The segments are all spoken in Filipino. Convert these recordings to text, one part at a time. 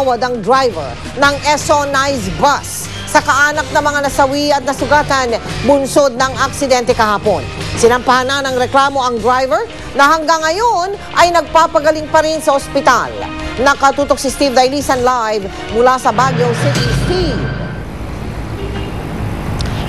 tumawad ang driver ng Esso Nice bus sa kaanak ng mga nasawi at nasugatan bunsod ng aksidente kahapon. Sinampahan na ng reklamo ang driver na hanggang ngayon ay nagpapagaling pa rin sa ospital. Nakatutok si Steve Dailisan live mula sa Baguio City. Steve.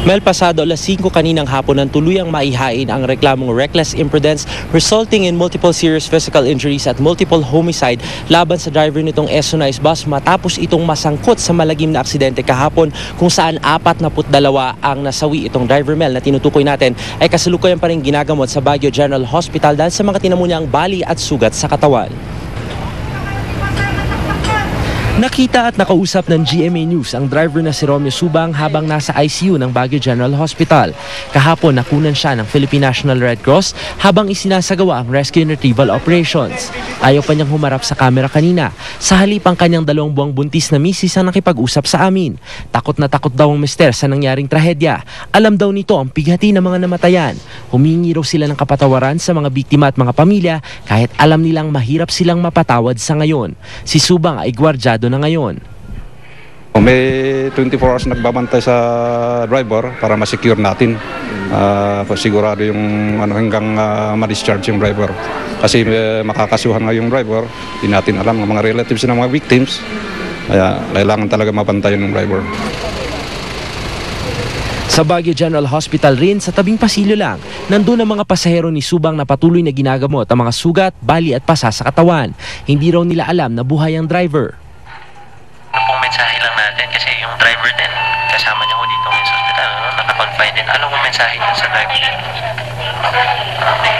Mel, pasado alas 5 kaninang hapon nang tuluyang maihain ang reklamong reckless imprudence resulting in multiple serious physical injuries at multiple homicide laban sa driver nitong Esso Nice bus matapos itong masangkot sa malagim na aksidente kahapon kung saan 42 ang nasawi. Itong driver, Mel, na tinutukoy natin ay kasalukuyan pa rin ginagamot sa Baguio General Hospital dahil sa mga tinamunyang bali at sugat sa katawan. Nakita at nakausap ng GMA News ang driver na si Romeo Subang habang nasa ICU ng Baguio General Hospital. Kahapon nakunan siya ng Philippine National Red Cross habang isinasagawa ang rescue and retrieval operations. Ayaw pa niyang humarap sa kamera kanina. Sa halip ang kanyang 2 buwang buntis na misis ang nakipag-usap sa amin. Takot na takot daw ang mister sa nangyaring trahedya. Alam daw nito ang pighati ng mga namatayan. Humingi raw sila ng kapatawaran sa mga biktima at mga pamilya kahit alam nilang mahirap silang mapatawad sa ngayon. Si Subang ay gwardyado na ngayon. May 24 hours nagbabantay sa driver para ma-secure natin. Sigurado yung hanggang ma-discharge yung driver. Kasi makakasuhan nga yung driver, hindi natin alam ang mga relatives ng mga victims. Kaya kailangan talaga mabantayan yung driver. Sa Baguio General Hospital rin, sa tabing pasilyo lang, nandun ang mga pasahero ni Subang na patuloy na ginagamot ang mga sugat, bali at pasa sa katawan. Hindi raw nila alam na buhay ang driver. Pong mensahe lang natin kasi yung driver din kasama niya ho dito sa hospital, naka-confine din. Anong mensahe niyo sa driver?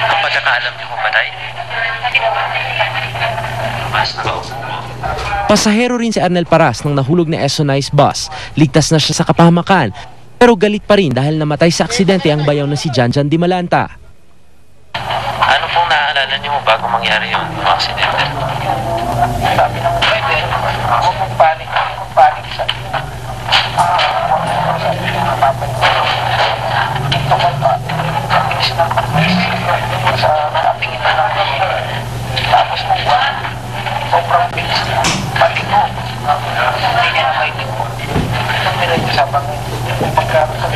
Ang pagkakaalam niyo kung patay? Pasahero rin si Arnel Paras ng nahulog na Esso Nice bus. Ligtas na siya sa kapahamakan pero galit pa rin dahil namatay sa aksidente ang bayaw na si Janjan Di Malanta. Ano pong naaalala niyo bago mangyari yung aksidente? Sabi ng pwede, kung panik sa dito ko pa bilis ng sa ating ito lang tapos nung sobrang bilis pati ko hindi niya na kaitin ko nung pinag-usapan pagkaroon sa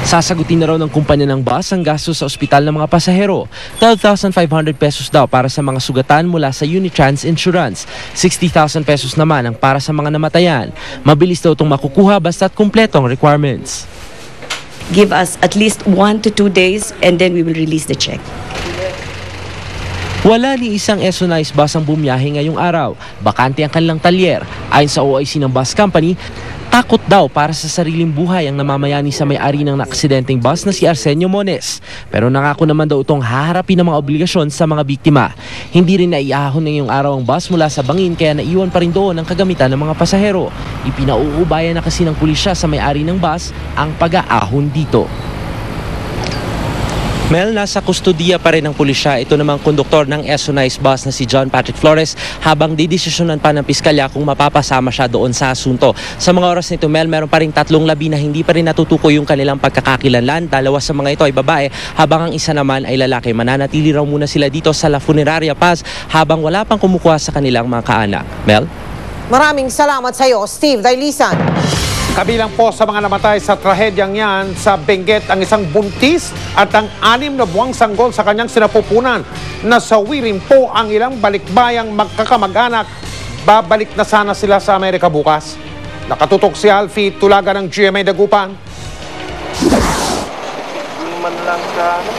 Sasagutin na raw ng kumpanya ng bus ang gastos sa ospital ng mga pasahero. 12,500 pesos daw para sa mga sugatan mula sa Unitrans Insurance. 60,000 pesos naman ang para sa mga namatayan. Mabilis daw itong makukuha basta't kumpleto ang requirements. Give us at least 1 to 2 days and then we will release the check. Wala ni isang Esso Nice bus ang bumiyahe ngayong araw. Bakante ang kanilang talyer. Ayon sa OIC ng bus company, takot daw para sa sariling buhay ang namamayani sa may-ari ng naaksidenteng bus na si Arsenio Mones. Pero nangako naman daw itong haharapin ng mga obligasyon sa mga biktima. Hindi rin naiahon ngayong araw ang bus mula sa bangin kaya naiwan pa rin doon ang kagamitan ng mga pasahero. Ipinauubayan na kasi ng pulisya sa may-ari ng bus ang pag-aahon dito. Mel, nasa kustodiya pa rin ng pulisya. Ito namang konduktor ng Esso Nice bus na si John Patrick Flores habang didesisyonan pa ng piskalya kung mapapasama siya doon sa asunto. Sa mga oras nito, Mel, meron pa rin 3 labi na hindi pa rin natutukoy yung kanilang pagkakakilanlan. 2 sa mga ito ay babae habang ang isa naman ay lalaki. Mananatili raw muna sila dito sa La Funeraria Paz habang wala pang kumukuha sa kanilang mga kaanak. Mel? Maraming salamat sa iyo, Steve Dailisan. Kabilang po sa mga namatay sa trahedyang yan sa Benguet ang isang buntis at ang 6 na buwang sanggol sa kanyang sinapupunan. Nasawi rin po ang ilang balikbayang magkakamag-anak. Babalik na sana sila sa Amerika bukas. Nakatutok si Alfie Tulaga ng GMA Dagupan.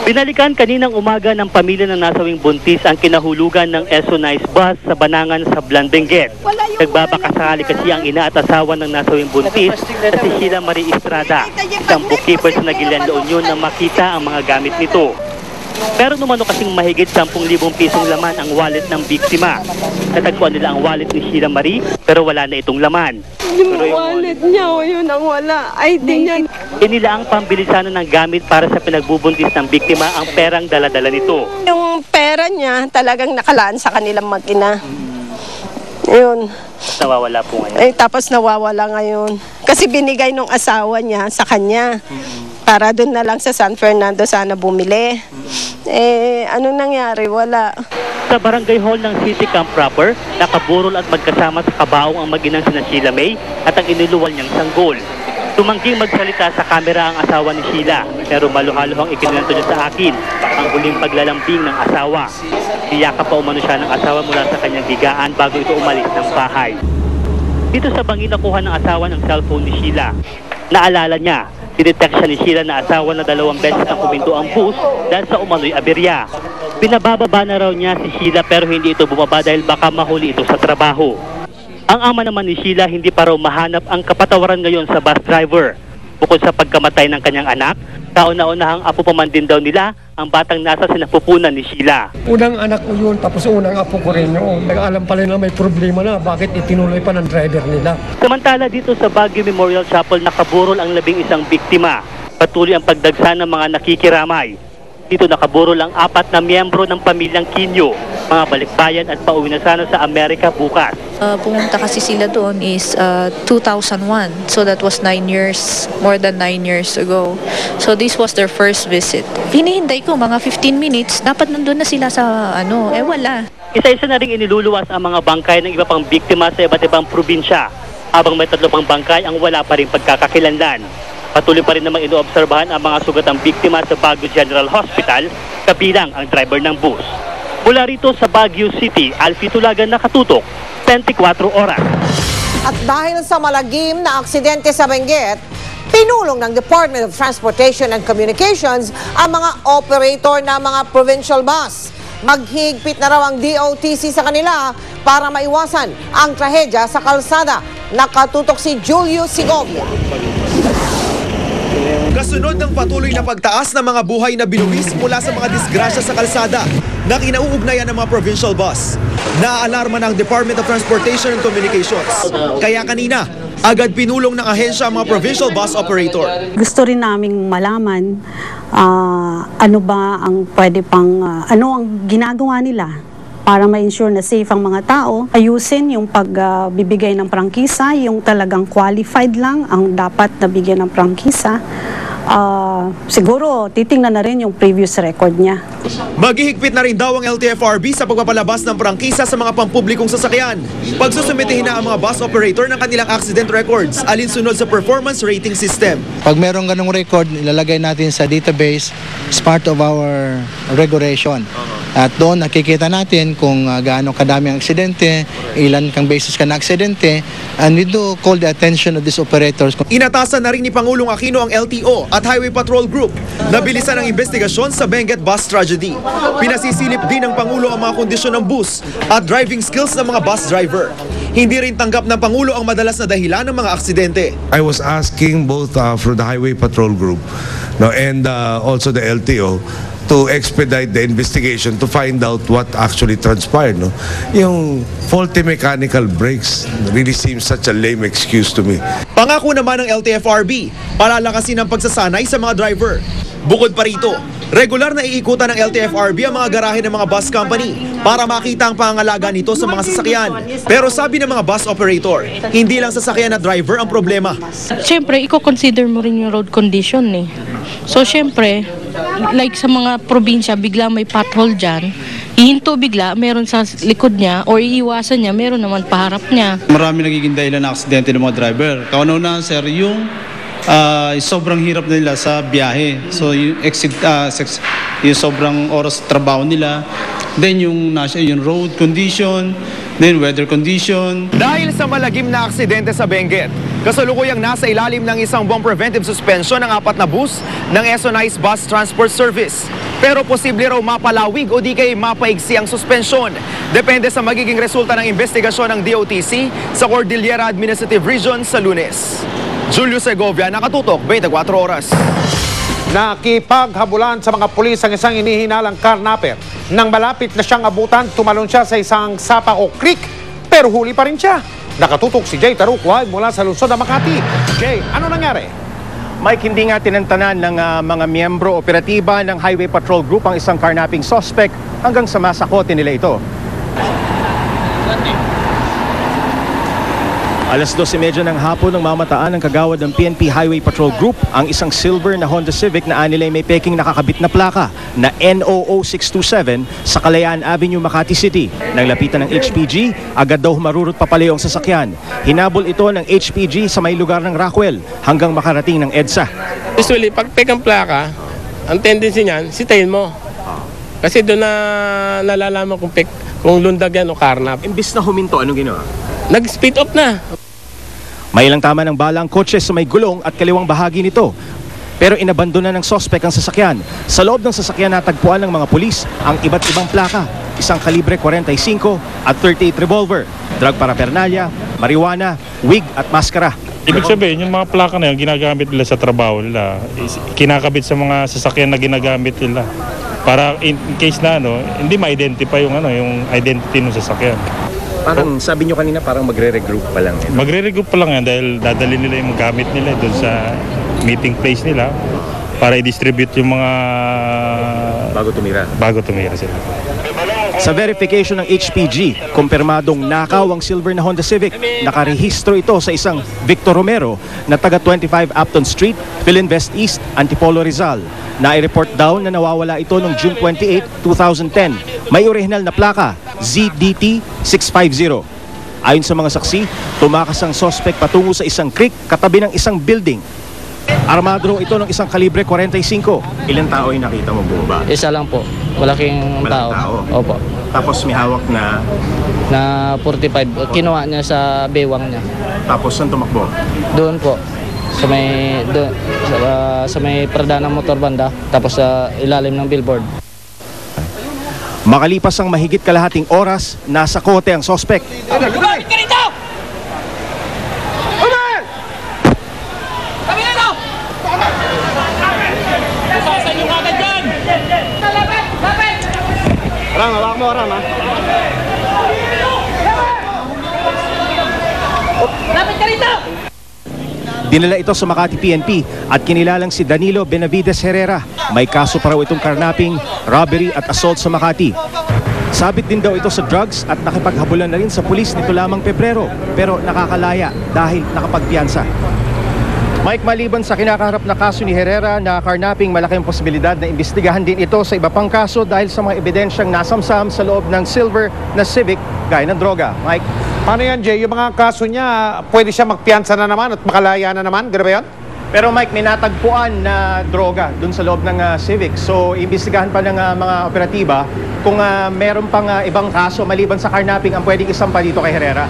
Binalikan kaninang umaga ng pamilya ng nasawing buntis ang kinahulugan ng Esso Nice bus sa Banangan sa Benguet. Nagbabakasakali kasi ang ina at asawa ng nasawing buntis na si Sheila Marie Estrada, isang bookkeeper sa Naguilian, La Union na makita ang mga gamit nito. Pero numano kasing mahigit 10,000 pisong laman ang wallet ng biktima. Natagpuan nila ang wallet ni Sheila Marie pero wala na itong laman. Yung wallet niya o yun ang wala. ID niya. Inila ang pambili sana ng gamit para sa pinagbubuntis ng biktima ang perang dala-dala nito. Yung pera niya talagang nakalaan sa kanilang mag-ina. Yun. Nawawala po ngayon. Eh, tapos nawawala ngayon. Kasi binigay nung asawa niya sa kanya. Para doon na lang sa San Fernando sana bumili. Ano nangyari? Wala. Sa barangay hall ng City Camp proper, nakaburol at magkasama sa kabaong ang mag-inang sina Sheila May at ang inuluwal niyang sanggol. Tumangging magsalita sa kamera ang asawa ni Sheila, pero maluhaluhang ikinwento niya sa akin ang huling paglalambing ng asawa. Iyakap pa umano siya ng asawa mula sa kanyang higaan bago ito umalis ng bahay. Dito sa bangin nakuha ng asawa ng cellphone ni Sheila. Naalala niya, dinetect siya ni Sheila na asawa na 2 beses ang kuminto ang bus dahil sa umano'y aberya. Pinabababa na raw niya si Sheila pero hindi ito bumaba dahil baka mahuli ito sa trabaho. Ang ama naman ni Sheila hindi pa raw mahanap ang kapatawaran ngayon sa bus driver. Bukod sa pagkamatay ng kanyang anak, kauna-unahang apo pa man din daw nila ang batang nasa sinapupunan ni Sheila. Unang anak ko yun, tapos unang apo ko rin yun. Nag-alam pala na may problema na, bakit itinuloy pa ng driver nila. Samantala dito sa Baguio Memorial Chapel nakaburol ang 11 biktima. Patuloy ang pagdagsa ng mga nakikiramay. Dito nakaburol ang 4 na miyembro ng pamilyang Quino, mga balikbayan at pauwi na sana sa Amerika bukas. Pumunta kasi sila doon is 2001. So that was 9 years, more than 9 years ago. So this was their first visit. Hinihintay ko mga 15 minutes, dapat nandun na sila sa wala. Isa-isa na rin iniluluwas ang mga bangkay ng iba pang biktima sa iba't ibang probinsya, habang may 3 pang bangkay ang wala pa rin pagkakakilanlan. Patuloy pa rin namang inoobserbahan ang mga sugatang biktima sa Baguio General Hospital, kabilang ang driver ng bus. Mula rito sa Baguio City, Alfie Tulagan, nakatutok, 24 oras. At dahil sa malagim na aksidente sa Benguet, pinulong ng Department of Transportation and Communications ang mga operator ng mga provincial bus. Maghigpit na raw ang DOTC sa kanila para maiwasan ang trahedya sa kalsada. Nakatutok si Julio Segovia. Kasunod ng patuloy na pagtaas ng mga buhay na binuwis mula sa mga disgrasya sa kalsada na kinauugnayan ng mga provincial bus, naaalarma ng Department of Transportation and Communications. Kaya kanina, agad pinulong ng ahensya ang mga provincial bus operator. Gusto rin naming malaman ano ba ang pwede pang, ano ang ginagawa nila para ma-ensure na safe ang mga tao. Ayusin yung pagbibigay ng prangkisa, yung talagang qualified lang ang dapat nabigyan ng prangkisa. Siguro titingnan na rin yung previous record niya. Maghihigpit na rin daw ang LTFRB sa pagpapalabas ng prangkisa sa mga pampublikong sasakyan. Pagsusumitihin na ang mga bus operator ng kanilang accident records alinsunod sa performance rating system. Pag merong ganong record, ilalagay natin sa database as part of our regulation. At doon nakikita natin kung gaano kadami ang aksidente, ilan kang beses ka na aksidente, and we do call the attention of these operators. Inatasan na rin ni Pangulong Aquino ang LTO at Highway Patrol Group na bilisan ang investigasyon sa Benguet bus tragedy. Pinasisilip din ng Pangulo ang mga kondisyon ng bus at driving skills ng mga bus driver. Hindi rin tanggap ng Pangulo ang madalas na dahilan ng mga aksidente. I was asking both for the Highway Patrol Group and also the LTO to expedite the investigation to find out what actually transpired. Yung faulty mechanical brakes really seems such a lame excuse to me. Pangako naman ng LTFRB, palalakasin ang pagsasanay sa mga driver. Bukod pa rito, regular na iikutan ng LTFRB ang mga garahe ng mga bus company para makita ang pangangalaga nito sa mga sasakyan. Pero sabi ng mga bus operator, hindi lang sasakyan at driver ang problema. Siyempre, i-consider mo rin yung road condition eh. So, siyempre, like sa mga probinsya, bigla may pothole dyan, hihinto bigla, meron sa likod niya, or iiwasan niya, meron naman paharap niya. Marami nagiging dahilan ng aksidente ng mga driver. Kauna-una, sir, yung sobrang hirap nila sa biyahe. So, yung sobrang oras trabaho nila. Then, yung road condition, then weather condition. Dahil sa malagim na aksidente sa Benguet, kasalukuyang nasa ilalim ng isang buwang preventive suspension ng 4 na bus ng SONICE Bus Transport Service. Pero posible raw mapalawig o di kay mapaigsi ang suspensyon. Depende sa magiging resulta ng investigasyon ng DOTC sa Cordillera Administrative Region sa Lunes. Julio Segovia, nakatutok, 24 oras. Nakipaghabulan sa mga pulis ang isang inihinalang carnapper. Nang malapit na siyang abutan, tumalon siya sa isang sapa o creek, pero huli pa rin siya. Nakatutok si Jay Tarukwag mula sa lungsod ng Makati. Jay, ano nangyari? Mike, hindi nga tinantanan ng mga miyembro operatiba ng Highway Patrol Group ang isang carnapping suspect hanggang sa masakote nila ito. Alas 12:30 ng hapon nang mamataan ng kagawad ng PNP Highway Patrol Group ang isang silver na Honda Civic na anilay may peking nakakabit na plaka na NOO627 sa Kalayaan Avenue, Makati City. Nang lapitan ng HPG, agad daw humarurot papalayo ang sasakyan. Hinabol ito ng HPG sa may lugar ng Rockwell hanggang makarating ng EDSA. Usually, pag pekang plaka, ang tendency niyan, sitayin mo. Kasi doon na nalalaman kung lundag yan o karnap. Imbis na huminto, anong ginawa? Nag-speed up na. May ilang tama ng bala ang kotse sa may gulong at kaliwang bahagi nito. Pero inabandona ng sospek ang sasakyan. Sa loob ng sasakyan natagpuan ng mga pulis ang iba't ibang plaka, isang kalibre 45 at 38 revolver, drug paraphernalia, marijuana, wig at maskara. Ibig sabihin, yung mga plaka na yun, ginagamit nila sa trabaho nila. Kinakabit sa mga sasakyan na ginagamit nila. Para in case na hindi ma-identify yung identity ng sasakyan. Parang sabi nyo kanina parang magre-regroup pa lang. Magre-regroup pa lang yan dahil dadali nila yung gamit nila doon sa meeting place nila para i-distribute yung mga bago tumira sila. Sa verification ng HPG, kumpirmadong nakaw ang silver na Honda Civic. Nakarehistro ito sa isang Victor Romero na taga 25 Upton Street, Philinvest East, Antipolo, Rizal. Na-report daw na nawawala ito noong June 28, 2010. May original na plaka, ZDT 650. Ayon sa mga saksi, tumakas ang suspect patungo sa isang creek katabi ng isang building. Armado ito ng isang kalibre 45. Ilang tao ay nakita mo ba? Isa lang po. Malaking tao. Opo. Tapos may hawak na 45. Kinuha niya sa bewang niya. Tapos saan tumakbo? Doon po. Sa may parada ng motor banda. Tapos sa ilalim ng billboard. Makalipas ang mahigit kalahating oras, nasa kote ang suspect. Lumapit ka rito! Umar! Kami na ito! Usasan nyo kagad dyan! Lapit! Lapit! Ram, hawak mo, Ram, ha? Lapit ka rito! Dinala ito sa Makati PNP at kinilalang si Danilo Benavides Herrera. May kaso pa raw itong karnaping, robbery at assault sa Makati. Sabit din daw ito sa drugs at nakipaghabulan na rin sa pulis nito lamang Pebrero, pero nakakalaya dahil nakapagpiyansa. Mike, maliban sa kinakaharap na kaso ni Herrera na karnaping, malaking posibilidad na imbestigahan din ito sa iba pang kaso dahil sa mga ebidensyang nasamsam sa loob ng silver na Civic gaya ng droga. Mike? Paano yan, Jay? Yung mga kaso niya, pwede siya magpiyansa na naman at makalaya na naman? Gano'n ba yun? Pero Mike, may natagpuan na droga dun sa loob ng Civic. So, imbestigahan pa ng mga operatiba kung meron pang ibang kaso maliban sa karnaping ang pwedeng isampa dito kay Herrera.